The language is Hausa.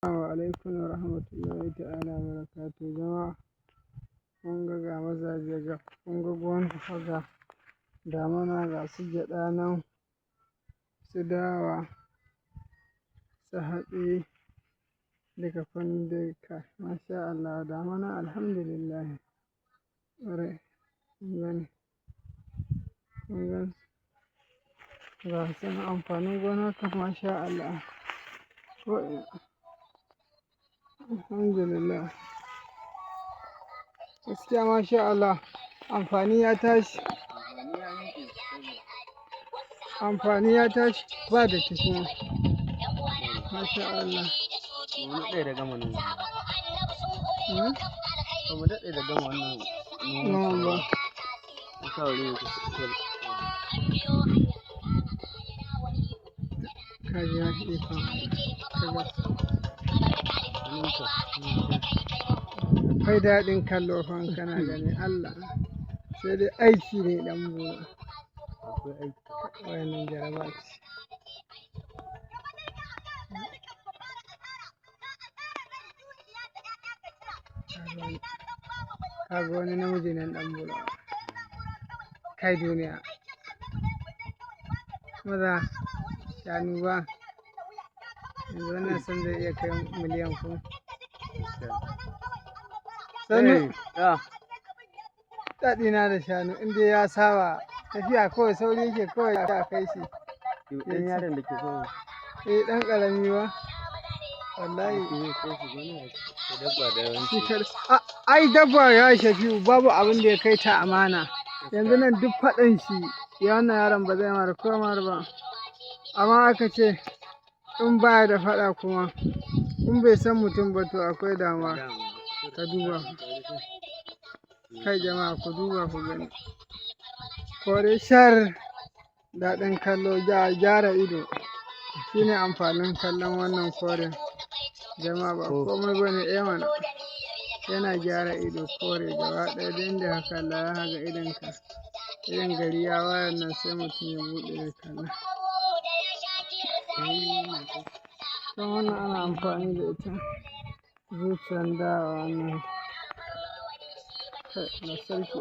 Assalamu alaikum wa rahmatullahi ta'ala wa barakatuhu. Jama'a kun ga mazaje ga kun ga gona ga damuna ga su gyaɗa nan su dawa su hatsi duka kun dai ka masha Allah damuna alhamdulillah. Ƙwarai kun gan ga su nan amfanin gona kam masha Allah ko alhamdulillah gaskiya masha Allah amfani ya tashi ba da kuma masha Allah. Mu daɗe da gama noma. Ba mu daɗe da gama wannan Noman ba. Ka ji ya ikon akwai daɗin kallo fa in kana gani Allah sai dai aiki ne ɗan buɗe. Akwai aiki. Wannan jaraba ce. Ka ga wani namiji nan ɗan buɗe kai duniya maza shanu ba yanzu wannan sun zai iya kai miliyan ko sannu daɗina da shanu inda ya saba tafiya kawai sauri yake kawai a kai shi ɗan yaron da ke so ɗan ƙarami ba wallahi ai dabba ya shafi babu abin da ya kai ta amana yanzu nan duk faɗin shi ya wannan yaron ba zai mara komar ba amma aka ce in baya da faɗa kuma in bai san mutum ba to akwai damuwa. Ka duba kai jama'a ku duba ku gani kore shar daɗin kallo gyara ido shine amfanin kallon wannan koren jama'a ba komai bane mana yana gyara ido kore gaba ɗaya da inda ka kalla ya haga idonka irin gari ya wayar nan sai mutum ya buɗe ya kalla. Ta wannan ana amfani da ita zuciyar dawa wannan na sarki